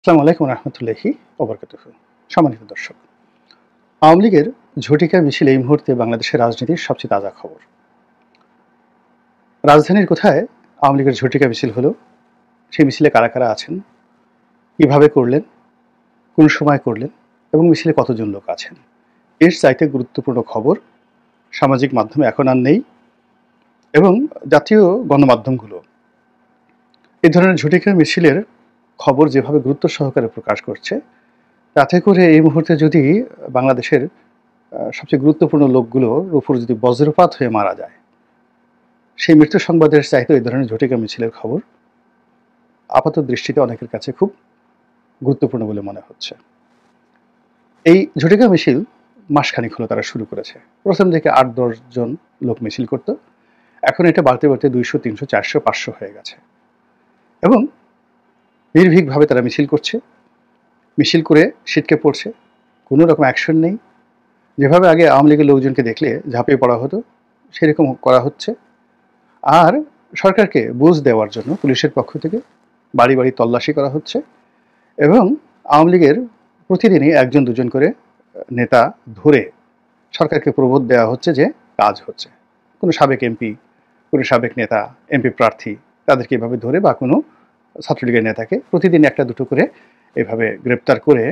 আসসালামু আলাইকুম রহমতুল্লাহি ওবরকাতুহু। সম্মানিত দর্শক, আওয়ামী লীগের ঝটিকা মিছিল এই মুহূর্তে বাংলাদেশের রাজনীতির সবচেয়ে তাজা খবর। রাজধানীর কোথায় আওয়ামী লীগের ঝটিকা মিছিল হলো, সেই মিছিলে কারা কারা আছেন, কিভাবে করলেন, কোন সময় করলেন এবং মিছিলে কতজন লোক আছেন, এর চাইতে গুরুত্বপূর্ণ খবর সামাজিক মাধ্যমে এখন আর নেই। এবং জাতীয় গণমাধ্যমগুলো এই ধরনের ঝটিকা মিছিলের খবর যেভাবে গুরুত্ব সহকারে প্রকাশ করছে, তাতে করে এই মুহূর্তে যদি বাংলাদেশের সবচেয়ে গুরুত্বপূর্ণ লোকগুলোর উপর যদি বজ্রপাত হয়ে মারা যায়, সেই মৃত্যু সংবাদের চাইতে এই ধরনের ঝটিকা মিছিলের খবর আপাত দৃষ্টিতে অনেকের কাছে খুব গুরুত্বপূর্ণ বলে মনে হচ্ছে। এই ঝটিকা মিছিল মাসখানেক হলো তারা শুরু করেছে। প্রথম দিকে ৮-১০ জন লোক মিছিল করত, এখন এটা বাড়তে বাড়তে ২০০, ৩০০, ৪০০, ৫০০ হয়ে গেছে। এবং নির্ভীকভাবে তারা মিছিল করছে, মিছিল করে ছিটকে পড়ছে, কোনো রকম অ্যাকশন নেই। যেভাবে আগে আওয়ামী লীগের লোকজনকে দেখলে ঝাঁপিয়ে পড়া হতো, সেরকম করা হচ্ছে। আর সরকারকে বুঝ দেওয়ার জন্য পুলিশের পক্ষ থেকে বাড়ি বাড়ি তল্লাশি করা হচ্ছে এবং আওয়ামী লীগের প্রতিদিনই ১-২ জন করে নেতা ধরে সরকারকে প্রবোধ দেওয়া হচ্ছে যে কাজ হচ্ছে। কোনো সাবেক এমপি, কোনো সাবেক নেতা, এমপি প্রার্থী, তাদেরকে এভাবে ধরে বা কোনো ছাত্রলীগের নেতাকে প্রতিদিন ১-২টো করে এভাবে গ্রেপ্তার করে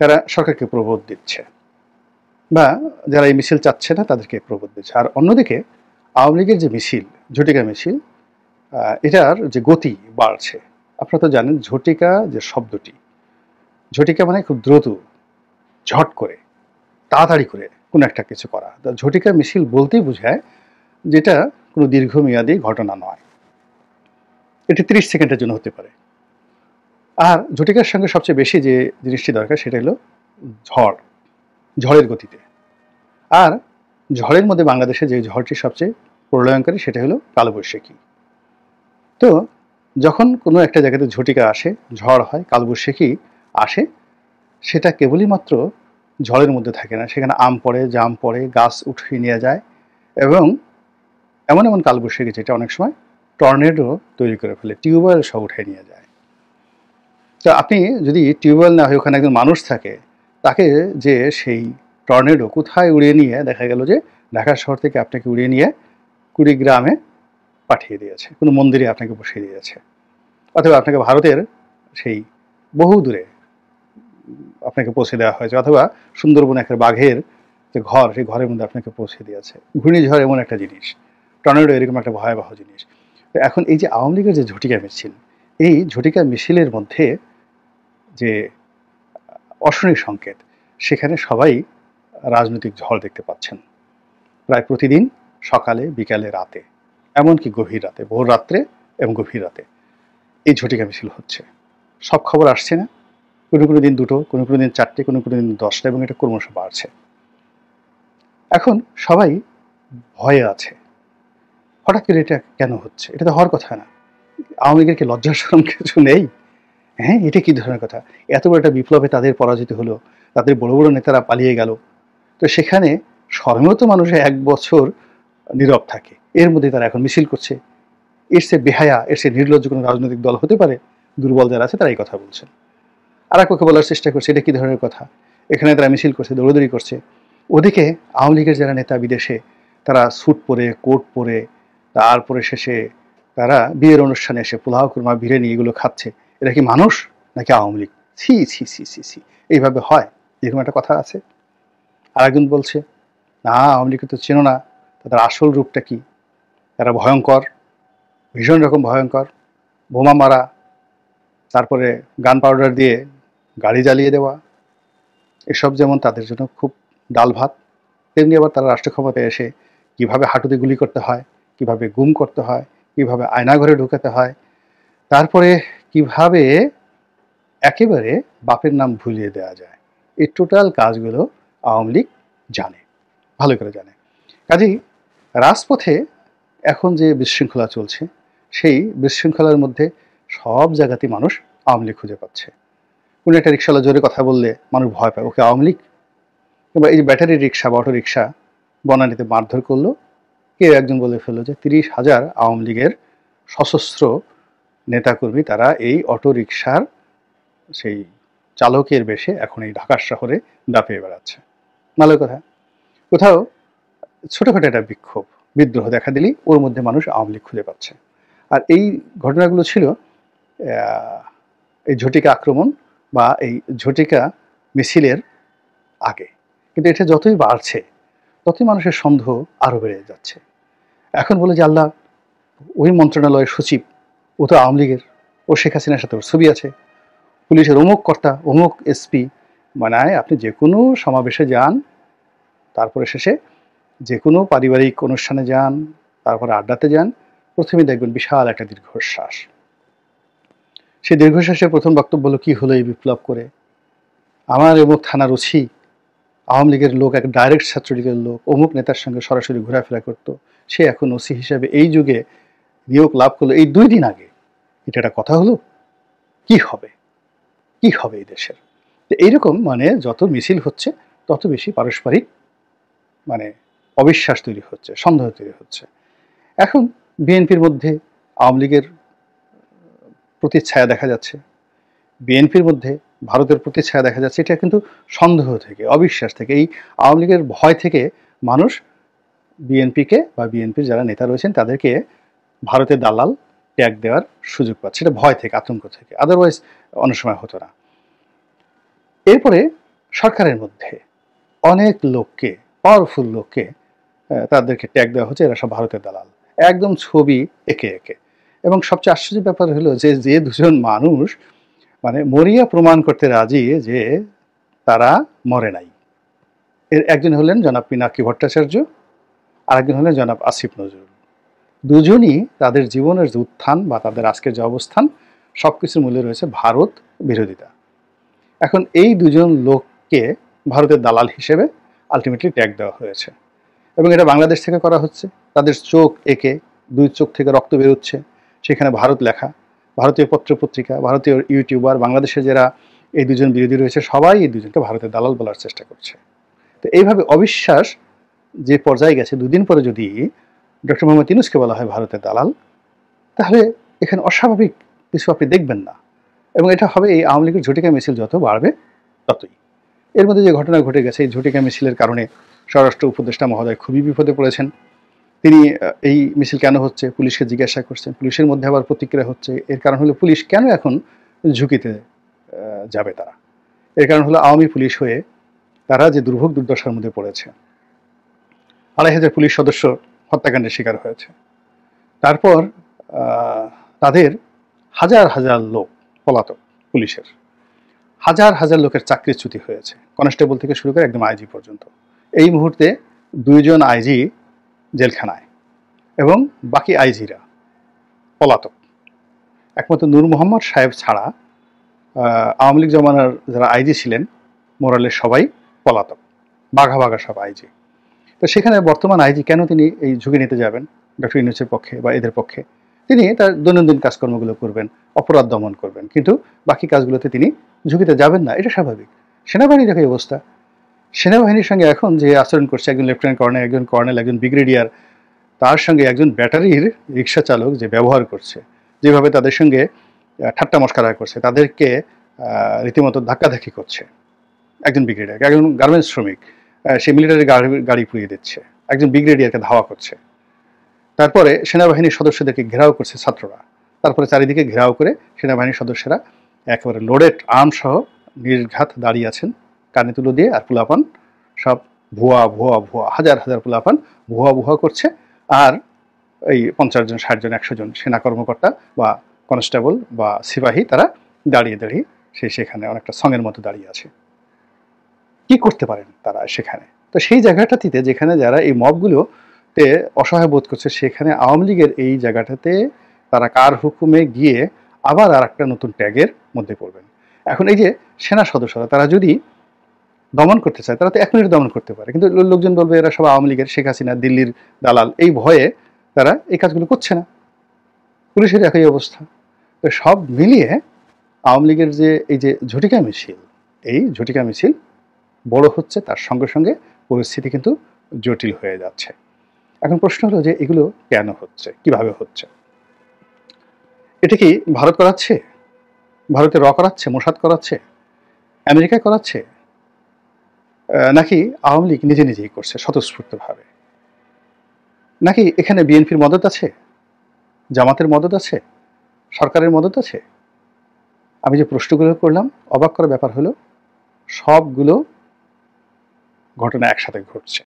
তারা সরকারকে প্রবোধ দিচ্ছে, বা যারা এই মিছিল চাচ্ছে না তাদেরকে প্রবোধ দিচ্ছে। আর অন্যদিকে আওয়ামী লীগের যে মিছিল, ঝটিকা মিছিল, এটার যে গতি বাড়ছে। আপনারা তো জানেন ঝটিকা যে শব্দটি, ঝটিকা মানে খুব দ্রুত, ঝট করে, তাড়াতাড়ি করে কোনো একটা কিছু করা। ঝটিকা মিছিল বলতেই বোঝায় যেটা কোনো দীর্ঘমেয়াদী ঘটনা নয়, এটি ৩০ সেকেন্ডের জন্য হতে পারে। আর ঝটিকার সঙ্গে সবচেয়ে বেশি যে জিনিসটি দরকার সেটা হলো ঝড়, ঝড়ের গতিতে। আর ঝড়ের মধ্যে বাংলাদেশে যে ঝড়টি সবচেয়ে প্রলয়ঙ্করী সেটা হলো কালবৈশাখী। তো যখন কোনো একটা জায়গাতে ঝটিকা আসে, ঝড় হয়, কালবৈশাখী আসে, সেটা কেবলই মাত্র ঝড়ের মধ্যে থাকে না, সেখানে আম পড়ে, জাম পড়ে, গাছ উঠিয়ে নিয়ে যায় এবং এমন এমন কালবৈশাখী যেটা অনেক সময় টর্নেডো তৈরি করে ফেলে, টিউবওয়েল সব উঠিয়ে নিয়ে যায়। তো আপনি যদি টিউবওয়েল না হয় ওখানে একজন মানুষ থাকে, তাকে যে সেই টর্নেডো কোথায় উড়িয়ে নিয়ে, দেখা গেল যে ঢাকা শহর থেকে আপনাকে উড়িয়ে নিয়ে কুড়িগ্রামে পাঠিয়ে দিয়েছে, কোনো মন্দিরে আপনাকে বসিয়ে দিয়েছে, অথবা আপনাকে ভারতের সেই বহু দূরে আপনাকে পৌঁছে দেওয়া হয়েছে, অথবা সুন্দরবন একটা বাঘের যে ঘর, সেই ঘরের মধ্যে আপনাকে পৌঁছে দিয়েছে। ঘূর্ণিঝড় এমন একটা জিনিস, টর্নেডো এরকম একটা ভয়াবহ জিনিস। তো এখন এই যে আওয়ামী লীগের যে ঝটিকা মিছিল, এই ঝটিকা মিছিলের মধ্যে যে অশনি সংকেত, সেখানে সবাই রাজনৈতিক ঝড় দেখতে পাচ্ছেন প্রায় প্রতিদিন, সকালে, বিকালে, রাতে, এমনকি গভীর রাতে, ভোর রাত্রে এবং গভীর রাতে এই ঝটিকা মিছিল হচ্ছে। সব খবর আসছে না, কোনো কোনো দিন ২টো, কোনো কোনো দিন ৪টে, কোনো কোনো দিন ১০টা, এবং এটা ক্রমশ বাড়ছে। এখন সবাই ভয়ে আছে, হঠাৎ করে এটা কেন হচ্ছে? এটা তো হওয়ার কথা না। আওয়ামী লীগের কি লজ্জা শরম কিছু নেই? হ্যাঁ, এটা কি ধরনের কথা? এত বড় একটা বিপ্লবে তাদের পরাজিত হলো, তাদের বড় বড় নেতারা পালিয়ে গেল। তো সেখানে শরমেও তো মানুষের ১ বছর নীরব থাকে, এর মধ্যে তারা এখন মিছিল করছে। এর চেয়ে বেহায়া, এর চেয়ে নির্লজ্জ কোনো রাজনৈতিক দল হতে পারে? দুর্বল যারা আছে তারা এই কথা বলছেন। আর এক পক্ষে বলার চেষ্টা করছে এটা কি ধরনের কথা, এখানে তারা মিছিল করছে, দৌড়াদৌড়ি করছে। ওদিকে আওয়ামী লীগের যারা নেতা বিদেশে, তারা স্যুট পরে, কোট পরে, তারপরে শেষে তারা বিয়ের অনুষ্ঠানে এসে পোলাও, কুরমা, বিরিয়ানি এগুলো খাচ্ছে। এরা কি মানুষ নাকি আওয়ামী লীগ? ছি ছি ছি ছি ছি, এইভাবে হয়? এরকম একটা কথা আছে। আর একজন বলছে, না আওয়ামী লীগকে তো চেনো না, তাদের আসল রূপটা কি, তারা ভয়ঙ্কর, ভীষণ রকম ভয়ঙ্কর, বোমা মারা, তারপরে গান পাউডার দিয়ে গাড়ি জ্বালিয়ে দেওয়া, এসব যেমন তাদের জন্য খুব ডাল ভাত, তেমনি আবার তারা রাষ্ট্র ক্ষমতায় এসে কীভাবে হাঁটুতে গুলি করতে হয়, কীভাবে গুম করতে হয়, কীভাবে আয়নাঘরে ঢুকাতে হয়, তারপরে কিভাবে একেবারে বাপের নাম ভুলিয়ে দেওয়া যায়, এই টোটাল কাজগুলো আওয়ামী লীগ জানে, ভালো করে জানে। কাজেই রাজপথে এখন যে বিশৃঙ্খলা চলছে, সেই বিশৃঙ্খলার মধ্যে সব জায়গাতেই মানুষ আওয়ামী লীগ খুঁজে পাচ্ছে। কোনো একটা রিক্সাওয়ালা জোরে কথা বললে মানুষ ভয় পায়, ওকে আওয়ামী লীগ। কিংবা এই যে ব্যাটারি রিক্সা বা অটো রিক্সা বনানীতে মারধর করলো, কেউ একজন বলে ফেললো যে ৩০,০০০ আওয়ামী লীগের সশস্ত্র নেতাকর্মী তারা এই অটো রিক্সার সেই চালকের বেশে এখন এই ঢাকা শহরে দাপিয়ে বেড়াচ্ছে। ভালো কথা। কোথাও ছোটখাটো একটা বিক্ষোভ, বিদ্রোহ দেখা দিলেই ওর মধ্যে মানুষ আওয়ামী লীগ খুঁজে পাচ্ছে। আর এই ঘটনাগুলো ছিল এই ঝটিকা আক্রমণ বা এই ঝটিকা মিছিলের আগে। কিন্তু এটা যতই বাড়ছে ততই মানুষের সন্দেহ আরও বেড়ে যাচ্ছে। এখন বলে যে আল্লাহ, ওই মন্ত্রণালয়ের সচিব ও তো আওয়ামী লীগের, ও শেখ হাসিনার সাথে ওর ছবি আছে, পুলিশের অমুক কর্তা অমুক এসপি। মানে আপনি যে কোনো সমাবেশে যান, তারপরে শেষে যে কোনো পারিবারিক অনুষ্ঠানে যান, তারপরে আড্ডাতে যান, প্রথমে দেখবেন বিশাল একটা দীর্ঘশ্বাস। সেই দীর্ঘশ্বাসের প্রথম বক্তব্য হলো, কি হলো এই বিপ্লব করে, আমার অমুক থানার ওসি আওয়ামী লীগের লোক, এক ডাইরেক্ট ছাত্রলীগের লোক, অমুক নেতার সঙ্গে সরাসরি ঘোরাফেরা করতো, সে এখন ওসি হিসাবে এই যুগে নিয়োগ লাভ করলো এই 2 দিন আগে। এটা একটা কথা হলো? কি হবে, কি হবে এই দেশের? এইরকম মানে যত মিছিল হচ্ছে তত বেশি পারস্পরিক মানে অবিশ্বাস তৈরি হচ্ছে, সন্দেহ তৈরি হচ্ছে। এখন বিএনপির মধ্যে আওয়ামী লীগের প্রতিচ্ছায়া দেখা যাচ্ছে, বিএনপির মধ্যে ভারতের প্রতিচ্ছায়া দেখা যাচ্ছে। এটা কিন্তু সন্দেহ থেকে, অবিশ্বাস থেকে, এই আওয়ামী লীগের ভয় থেকে মানুষ বিএনপিকে বা বিএনপির যারা নেতা রয়েছেন তাদেরকে ভারতের দালাল ট্যাগ দেওয়ার সুযোগ পাচ্ছে। এটা ভয় থেকে, আতঙ্ক থেকে, আদারওয়াইজ অনেক সময় হতো না। এরপরে সরকারের মধ্যে অনেক লোককে, পাওয়ারফুল লোককে তাদেরকে ট্যাগ দেওয়া হচ্ছে এরা সব ভারতের দালাল, একদম ছবি একে একে। এবং সবচেয়ে আশ্চর্যের ব্যাপার হলো যে যে দুজন মানুষ মানে মরিয়া প্রমাণ করতে রাজি যে তারা মরে নাই, এর একজন হলেন জনাব পিনাকি ভট্টাচার্য, আরেকজন হলেন জনাব আসিফ নজরুল। দুজনই তাদের জীবনের যে উত্থান বা তাদের আজকের যে অবস্থান, সব কিছুর মূল্যে রয়েছে ভারত বিরোধিতা। এখন এই দুজন লোককে ভারতের দালাল হিসেবে আলটিমেটলি ট্যাগ দেওয়া হয়েছে এবং এটা বাংলাদেশ থেকে করা হচ্ছে। তাদের চোখ একে, 2 চোখ থেকে রক্ত বেরোচ্ছে, সেখানে ভারত লেখা। ভারতীয় পত্রপত্রিকা, ভারতীয় ইউটিউবার, বাংলাদেশে যারা এই দুজন বিরোধী রয়েছে সবাই এই দুজনকে ভারতের দালাল বলার চেষ্টা করছে। তো এইভাবে অবিশ্বাস যে পর্যায়ে গেছে, 2 দিন পরে যদি ডক্টর মোহাম্মদ ইউনূসকে বলা হয় ভারতের দালাল, তাহলে এখানে অস্বাভাবিক কিছু আপনি দেখবেন না। এবং এটা হবে এই আওয়ামী লীগের ঝটিকা মিছিল যত বাড়বে ততই। এর মধ্যে যে ঘটনা ঘটে গেছে, এই ঝটিকা মিছিলের কারণে স্বরাষ্ট্র উপদেষ্টা মহোদয় খুবই বিপদে পড়েছেন। তিনি এই মিছিল কেন হচ্ছে পুলিশকে জিজ্ঞাসা করছেন, পুলিশের মধ্যে আবার প্রতিক্রিয়া হচ্ছে। এর কারণ হলো পুলিশ কেন এখন ঝুঁকিতে যাবে তারা, এর কারণ হলো আওয়ামী পুলিশ হয়ে তারা যে দুর্ভোগ দুর্দশার মধ্যে পড়েছে। 2,500 পুলিশ সদস্য হত্যাকাণ্ডের শিকার হয়েছে। তারপর তাদের হাজার হাজার লোক পলাতক, পুলিশের হাজার হাজার লোকের চাকরিচ্যুতি হয়েছে, কনস্টেবল থেকে শুরু করে একদম আইজি পর্যন্ত। এই মুহূর্তে 2 জন আইজি জেলখানায় এবং বাকি আইজিরা পলাতক। একমাত্র নূর মোহাম্মদ সাহেব ছাড়া আওয়ামী লীগ জমানার যারা আইজি ছিলেন মোরালের সবাই পলাতক, বাঘা বাঘা সব আইজি। তো সেখানে বর্তমান আইজি কেন তিনি এই ঝুঁকি নিতে যাবেন ডক্টর ইউনূসের পক্ষে বা এদের পক্ষে? তিনি তার দৈনন্দিন কাজকর্মগুলো করবেন, অপরাধ দমন করবেন, কিন্তু বাকি কাজগুলোতে তিনি ঝুঁকিতে যাবেন না, এটা স্বাভাবিক। সেনাবাহিনীর একই অবস্থা। সেনাবাহিনীর সঙ্গে এখন যে আচরণ করছে, একজন লেফটেন্যান্ট কর্নেল, একজন কর্নেল, একজন ব্রিগেডিয়ার, তার সঙ্গে একজন ব্যাটারির রিক্সা চালক যে ব্যবহার করছে, যেভাবে তাদের সঙ্গে ঠাট্টা মশকরা করছে, তাদেরকে রীতিমতো ধাক্কাধাক্কি করছে। একজন ব্রিগেডিয়ার, একজন গার্মেন্টস শ্রমিক, সে মিলিটারি গাড়ি পুড়িয়ে দিচ্ছে, একজন ব্রিগেডিয়ারকে ধাওয়া করছে। তারপরে সেনাবাহিনীর সদস্যদেরকে ঘেরাও করছে ছাত্ররা। তারপরে চারিদিকে ঘেরাও করে সেনাবাহিনীর সদস্যরা একেবারে লোডেড আর্ম সহ নির্ঘাত দাঁড়িয়ে আছেন, কানে তুলো দিয়ে। আর পোলাপান সব ভুয়া ভুয়া ভুয়া, হাজার হাজার পোলাপান ভুয়া ভুয়া করছে। আর এই 50 জন, 60 জন, 100 জন সেনা কর্মকর্তা বা কনস্টেবল বা সিপাহী তারা দাঁড়িয়ে দাঁড়িয়ে সেখানে অনেকটা সঙ্গের মতো দাঁড়িয়ে আছে। কি করতে পারেন তারা সেখানে? তো সেই জায়গাটাতে যেখানে যারা এই মবগুলোতে অসহায় বোধ করছে, সেখানে আওয়ামী লীগের এই জায়গাটাতে তারা কার হুকুমে গিয়ে আবার আর একটা নতুন ট্যাগের মধ্যে পড়বেন। এখন এই যে সেনা সদস্যরা তারা যদি দমন করতে চায়, তারা তো 1 মিনিট দমন করতে পারে, কিন্তু লোকজন বলবে এরা সব আওয়ামী লীগের, শেখ হাসিনা, দিল্লির দালাল, এই ভয়ে তারা এই কাজগুলো করছে না। পুলিশের একই অবস্থা। তো সব মিলিয়ে আওয়ামী লীগের যে এই যে ঝটিকা মিছিল, এই ঝটিকা মিছিল বড় হচ্ছে, তার সঙ্গে সঙ্গে পরিস্থিতি কিন্তু জটিল হয়ে যাচ্ছে। এখন প্রশ্ন হলো যে এগুলো কেন হচ্ছে, কিভাবে হচ্ছে? এটা কি ভারত করাচ্ছে, ভারতে করাচ্ছে, মোসাদ করাচ্ছে, আমেরিকায় করাচ্ছে, নাকি আওয়ামী লীগ নিজে নিজেই করছে স্বতঃস্ফূর্তভাবে? নাকি এখানে বিএনপির মদত আছে, জামাতের মদত আছে, সরকারের মদত আছে? আমি যে প্রশ্নগুলো করলাম, অবাক করার ব্যাপার হলো সবগুলো ঘটনা একসাথে ঘটছে।